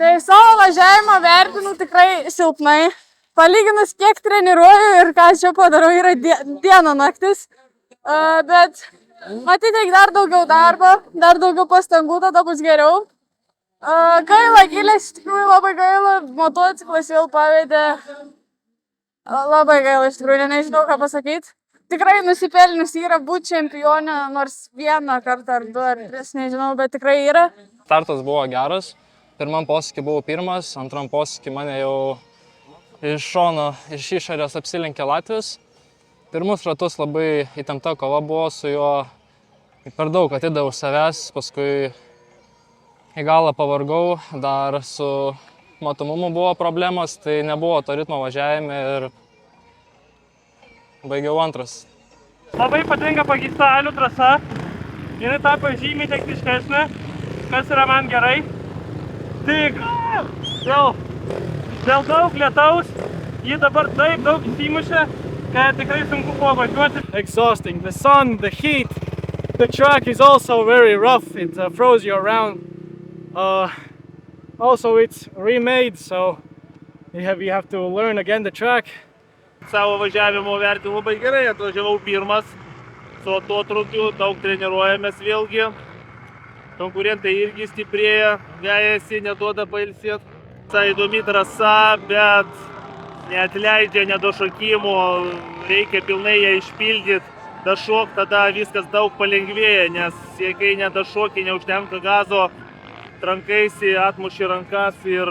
Tai savo važiavimą vertinu tikrai silpnai. Palyginus, kiek treniruoju ir ką aš čia padarau, yra diena naktis. Bet matyt, reikia dar daugiau darbo, dar daugiau pastangų, tada bus geriau. Gaila, Gilės, iš tikrųjų labai gaila, motociklas vėl pavedė. Labai gaila, iš tikrųjų, nežinau ką pasakyti. Tikrai nusipelnius yra būti čempionė, nors vieną kartą ar du ar tris, nežinau, bet tikrai yra. Startas buvo geras. Pirmam posūkį buvau pirmas, antram posūkį mane jau iš šono, iš išorės apsilenkė Latvis. Pirmus ratus labai įtempta kova buvo su juo, per daug atidaviau savęs, paskui į galą pavargau, dar su matomumu buvo problemos, tai nebuvo to ritmo važiavime ir baigiau antras. Labai patinka Pagistalių trasa, jinai tapo žymiai techniškesnė, kas yra man gerai. Tik dėl daug lietaus ji dabar taip daug įsimušė, kad tikrai sunku buvo važiuoti. Exhausting. The sun, the heat, the track is also very rough. It throws you around. Also it's remade, so you have to learn again the track. Savo važiavimo vertinu labai gerai, atvažiavau pirmas, su atotrūkiu, daug treniruojamės vėlgi. Konkurentai irgi stiprėja, vejasi, neduoda pailsėti. Visai įdomi trasa, bet neatleidžia nedošokimų, reikia pilnai ją išpildyti. Dašok, tada viskas daug palengvėja, nes kai nedašoki, neužtenka gazo, trankaisi, atmuši rankas ir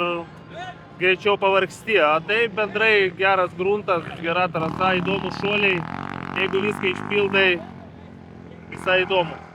greičiau pavargsti. Tai bendrai geras gruntas, gera trasa, įdomus šuoliai. Jeigu viską išpildai, visai įdomu.